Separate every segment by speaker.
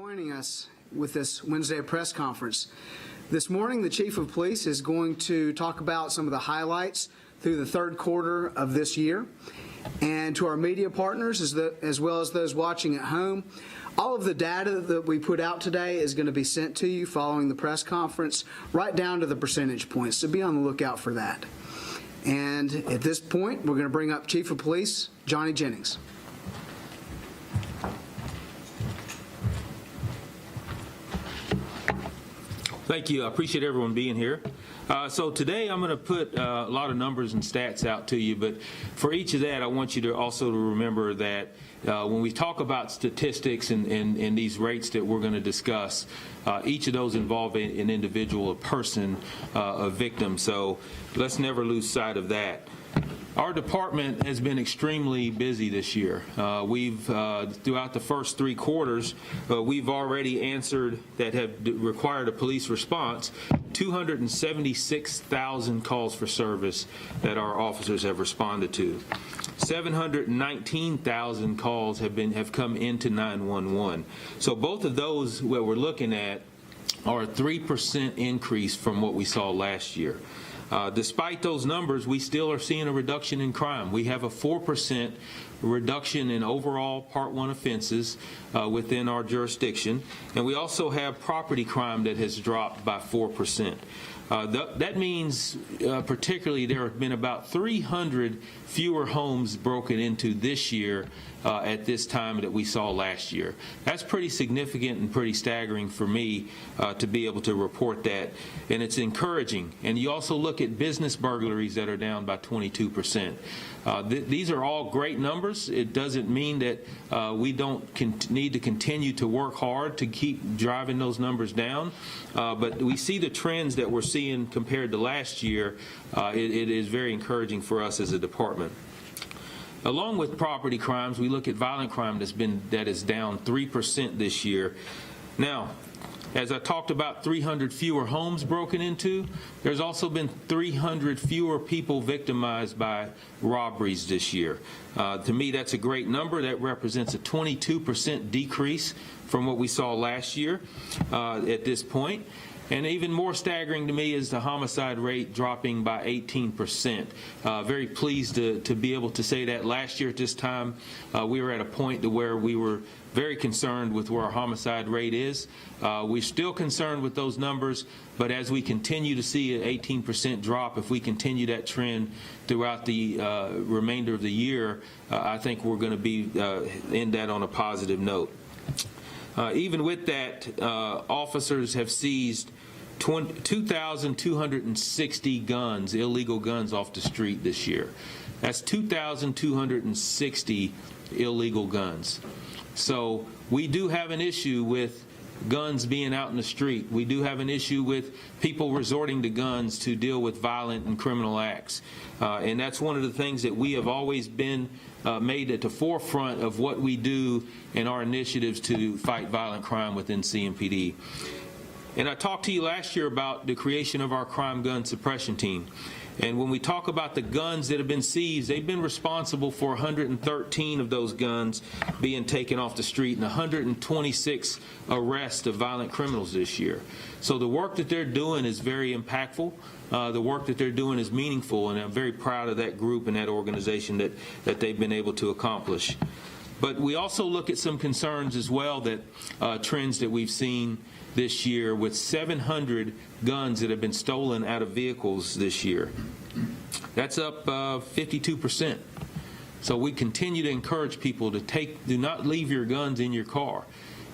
Speaker 1: joining us with this Wednesday press conference. This morning, the Chief of Police is going to talk about some of the highlights through the third quarter of this year. And to our media partners, as well as those watching at home, all of the data that we put out today is going to be sent to you following the press conference, right down to the percentage points, so be on the lookout for that. And at this point, we're going to bring up Chief of Police Johnny Jennings.
Speaker 2: Thank you. I appreciate everyone being here. So today I'm going to put a lot of numbers and stats out to you, but for each of that I want you to also remember that when we talk about statistics and these rates that we're going to discuss, each of those involve an individual, a person, a victim, so let's never lose sight of that. Our department has been extremely busy this year. Throughout the first three quarters, we've already answered that have required a police response 276,000 calls for service that our officers have responded to. 719,000 calls have come into 911. So both of those what we're looking at are a 3% increase from what we saw last year. Despite those numbers, we still are seeing a reduction in crime. We have a 4% reduction in overall Part 1 offenses within our jurisdiction, and we also have property crime that has dropped by 4%. That means particularly there have been about 300 fewer homes broken into this year at this time that we saw last year. That's pretty significant and pretty staggering for me to be able to report that, and it's encouraging. And you also look at business burglaries that are down by 22%. These are all great numbers. It doesn't mean that we don't need to continue to work hard to keep driving those numbers down, but we see the trends that we're seeing compared to last year. It is very encouraging for us as a department. Along with property crimes, we look at violent crime that is down 3% this year. Now, as I talked about 300 fewer homes broken into, there's also been 300 fewer people victimized by robberies this year. To me, that's a great number. That represents a 22% decrease from what we saw last year at this point. And even more staggering to me is the homicide rate dropping by 18%. Very pleased to be able to say that. Last year at this time, we were at a point to where we were very concerned with where our homicide rate is. We're still concerned with those numbers, but as we continue to see an 18% drop, if we continue that trend throughout the remainder of the year, I think we're going to be end that on a positive note. Even with that, officers have seized 2,260 guns, illegal guns, off the street this year. That's 2,260 illegal guns. So we do have an issue with guns being out in the street. We do have an issue with people resorting to guns to deal with violent and criminal acts. And that's one of the things that we have always been made at the forefront of what we do in our initiatives to fight violent crime within CMPD. And I talked to you last year about the creation of our crime gun suppression team. And when we talk about the guns that have been seized, they've been responsible for 113 of those guns being taken off the street and 126 arrests of violent criminals this year. So the work that they're doing is very impactful. The work that they're doing is meaningful, and I'm very proud of that group and that organization that they've been able to accomplish. But we also look at some concerns as well, that trends that we've seen this year with 700 guns that have been stolen out of vehicles this year. That's up 52%. So we continue to encourage people to do not leave your guns in your car.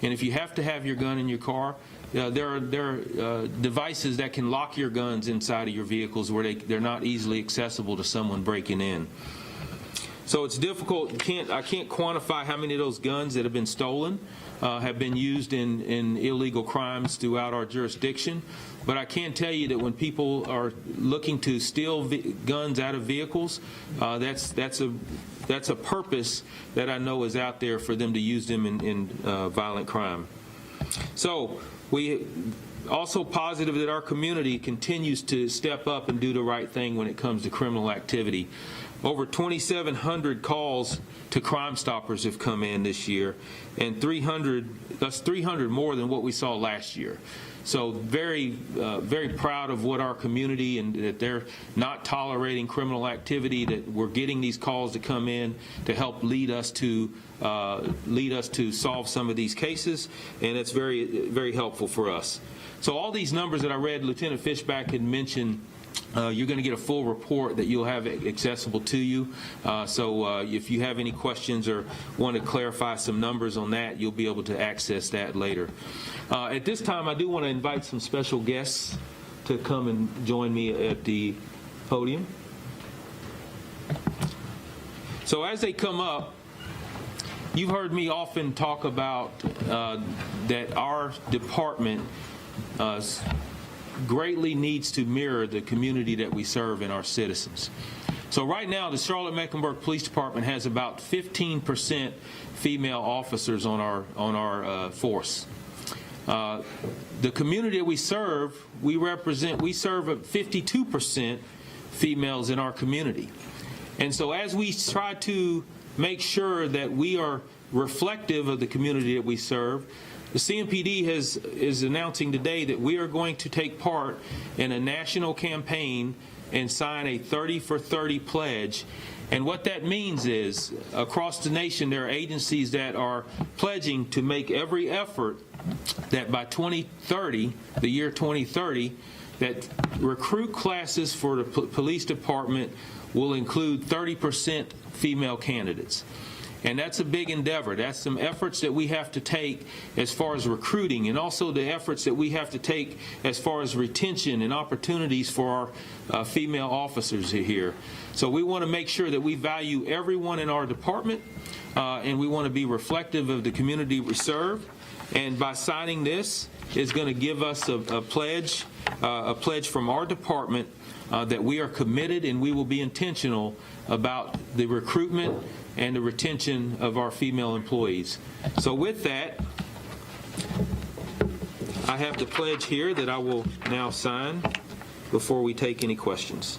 Speaker 2: And if you have to have your gun in your car, there are devices that can lock your guns inside of your vehicles where they're not easily accessible to someone breaking in. So it's difficult. I can't quantify how many of those guns that have been stolen have been used in illegal crimes throughout our jurisdiction. But I can tell you that when people are looking to steal guns out of vehicles, that's a purpose that I know is out there for them to use them in violent crime. So we also positive that our community continues to step up and do the right thing when it comes to criminal activity. over 2,700 calls to Crime Stoppers have come in this year, and 300 more than what we saw last year. So very proud of what our community, and that they're not tolerating criminal activity, that we're getting these calls to come in to help lead us to solve some of these cases, and it's very helpful for us. So all these numbers that I read, Lieutenant Fishback had mentioned, you're going to get a full report that you'll have accessible to you. So if you have any questions or want to clarify some numbers on that, you'll be able to access that later. At this time, I do want to invite some special guests to come and join me at the podium. So as they come up, you've heard me often talk about that our department greatly needs to mirror the community that we serve and our citizens. So right now, the Charlotte-Mecklenburg Police Department has about 15% female officers on our force. The community that we serve, we serve 52% females in our community. And so as we try to make sure that we are reflective of the community that we serve, the CMPD is announcing today that we are going to take part in a national campaign and sign a 30 for 30 pledge. And what that means is, across the nation, there are agencies that are pledging to make every effort that by 2030, the year 2030, that recruit classes for the police department will include 30% female candidates. And that's a big endeavor. That's some efforts that we have to take as far as recruiting, and also the efforts that we have to take as far as retention and opportunities for our female officers here. So we want to make sure that we value everyone in our department, and we want to be reflective of the community we serve. And by signing this, is going to give us a pledge from our department that we are committed and we will be intentional about the recruitment and the retention of our female employees. So with that, I have the pledge here that I will now sign before we take any questions.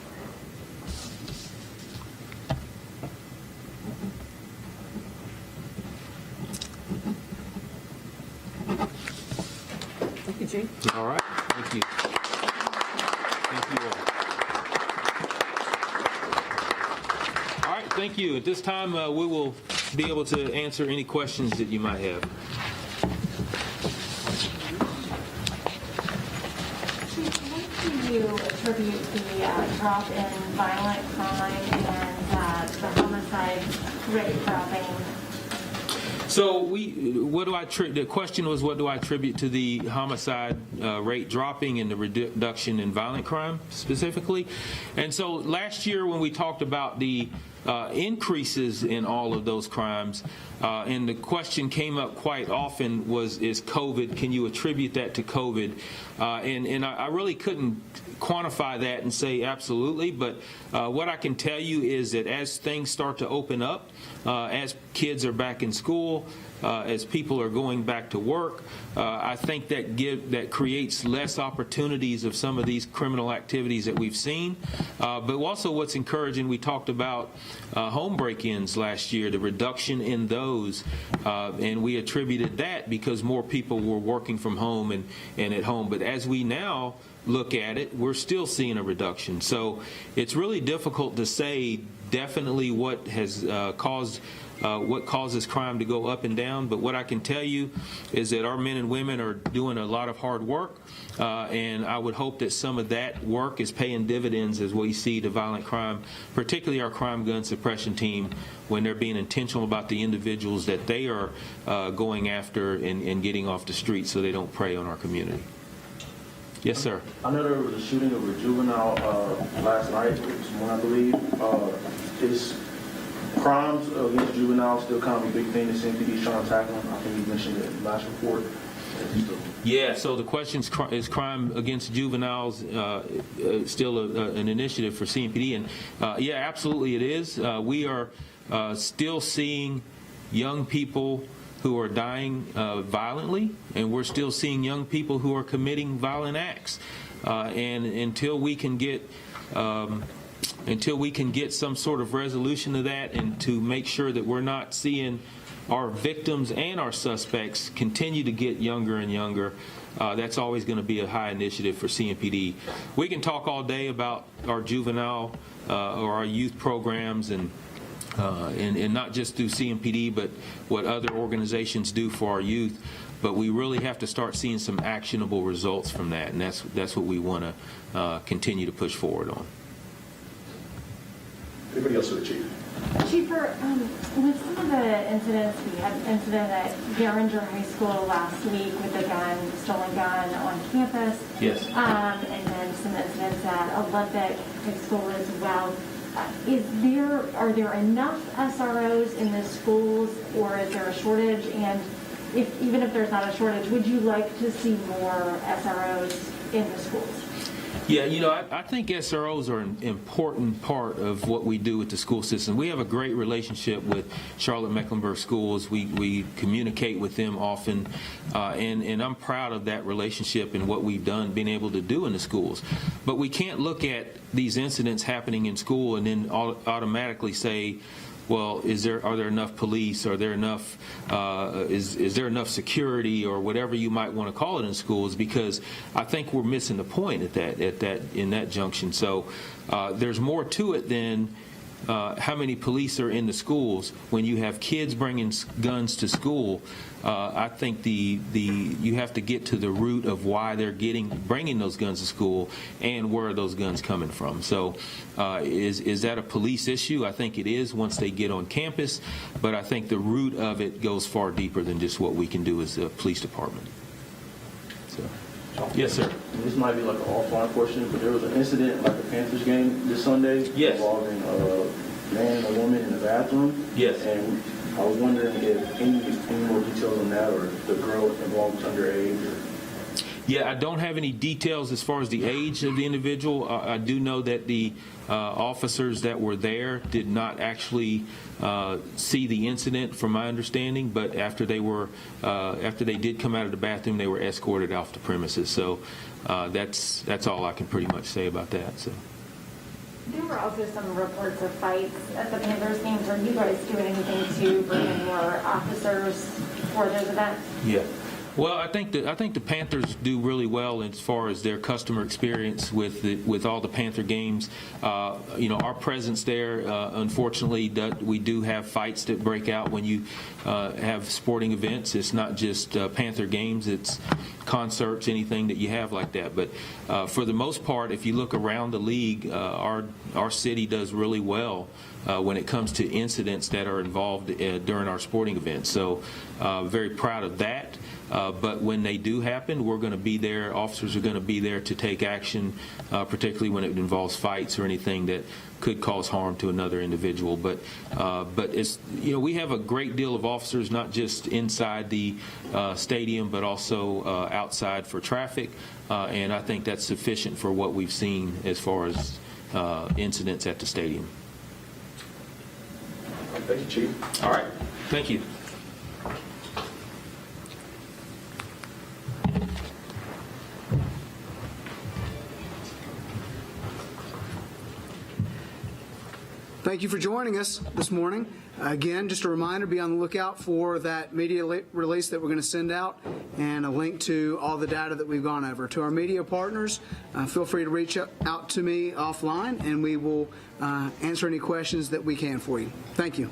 Speaker 3: Thank you, Chief.
Speaker 2: All right. Thank you. Thank you all. All right, thank you. At this time, we will be able to answer any questions that you might have.
Speaker 4: What do you attribute the drop in violent crime and the homicide rate dropping?
Speaker 2: So the question was, what do I attribute to the homicide rate dropping and the reduction in violent crime specifically? And so last year when we talked about the increases in all of those crimes, and the question came up quite often is COVID, can you attribute that to COVID? And I really couldn't quantify that and say absolutely, but what I can tell you is that as things start to open up, as kids are back in school, as people are going back to work, I think that creates less opportunities of some of these criminal activities that we've seen. But also what's encouraging, we talked about home break-ins last year, the reduction in those, and we attributed that because more people were working from home and at home. But as we now look at it, we're still seeing a reduction. So it's really difficult to say definitely what has what causes crime to go up and down, but what I can tell you is that our men and women are doing a lot of hard work, and I would hope that some of that work is paying dividends as we see the violent crime, particularly our crime gun suppression team, when they're being intentional about the individuals that they are going after and getting off the street so they don't prey on our community. Yes, sir.
Speaker 5: I know there was a shooting of a juvenile last night, this morning, I believe. Is crimes against juveniles still kind of a big thing that CMPD is trying to tackle? I think you mentioned it in the last report.
Speaker 2: Yeah, so the question is crime against juveniles still an initiative for CMPD? And yeah, absolutely it is. We are still seeing young people who are dying violently, and we're still seeing young people who are committing violent acts. And until we can get until we can get some sort of resolution to that and to make sure that we're not seeing our victims and our suspects continue to get younger and younger, that's always going to be a high initiative for CMPD. We can talk all day about our juvenile or our youth programs and not just through CMPD, but what other organizations do for our youth. But we really have to start seeing some actionable results from that, and that's what we want to continue to push forward on.
Speaker 3: Anybody else for the chief?
Speaker 4: Chief, with some of the incidents, we had an incident at Garinger High School last week with a gun, stolen gun on campus.
Speaker 2: Yes.
Speaker 4: And then some incidents at Olympic High School as well. Are there enough SROs in the schools, or is there a shortage? And even if there's not a shortage, would you like to see more SROs in the schools?
Speaker 2: Yeah, I think SROs are an important part of what we do with the school system. We have a great relationship with Charlotte-Mecklenburg schools. We communicate with them often, and I'm proud of that relationship and what we've done, been able to do in the schools. But we can't look at these incidents happening in school and then automatically say, well, are there enough police? Are there enough? Is there enough security, or whatever you might want to call it in schools? Because I think we're missing the point in that junction. So there's more to it than how many police are in the schools. When you have kids bringing guns to school, I think you have to get to the root of why they're bringing those guns to school and where are those guns coming from. So is that a police issue? I think it is once they get on campus, but I think the root of it goes far deeper than just what we can do as a police department. So. Yes, sir.
Speaker 5: This might be like an offline question, but there was an incident like a Panthers game this Sunday involving a man and a woman in the bathroom.
Speaker 2: Yes.
Speaker 5: And I was wondering if any more details on that, or if the girl involved was underage.
Speaker 2: Yeah, I don't have any details as far as the age of the individual. I do know that the officers that were there did not actually see the incident, from my understanding. But after they did come out of the bathroom, they were escorted off the premises. So that's all I can pretty much say about that. So.
Speaker 4: There were also some reports of fights at the Panthers games. Are you guys doing anything to bring in more officers for those events?
Speaker 2: Yeah. Well, I think the Panthers do really well as far as their customer experience with all the Panther games. Our presence there, unfortunately, we do have fights that break out when you have sporting events. It's not just Panther games; it's concerts, anything that you have like that. But for the most part, if you look around the league, our city does really well when it comes to incidents that are involved during our sporting events. So very proud of that. But when they do happen, we're going to be there. Officers are going to be there to take action, particularly when it involves fights or anything that could cause harm to another individual. But it's, we have a great deal of officers, not just inside the stadium, but also outside for traffic. And I think that's sufficient for what we've seen as far as incidents at the stadium.
Speaker 3: Thank you, Chief.
Speaker 2: All right. Thank you.
Speaker 1: Thank you for joining us this morning. Again, just a reminder, be on the lookout for that media release that we're going to send out and a link to all the data that we've gone over. To our media partners, feel free to reach out to me offline, and we will answer any questions that we can for you. Thank you.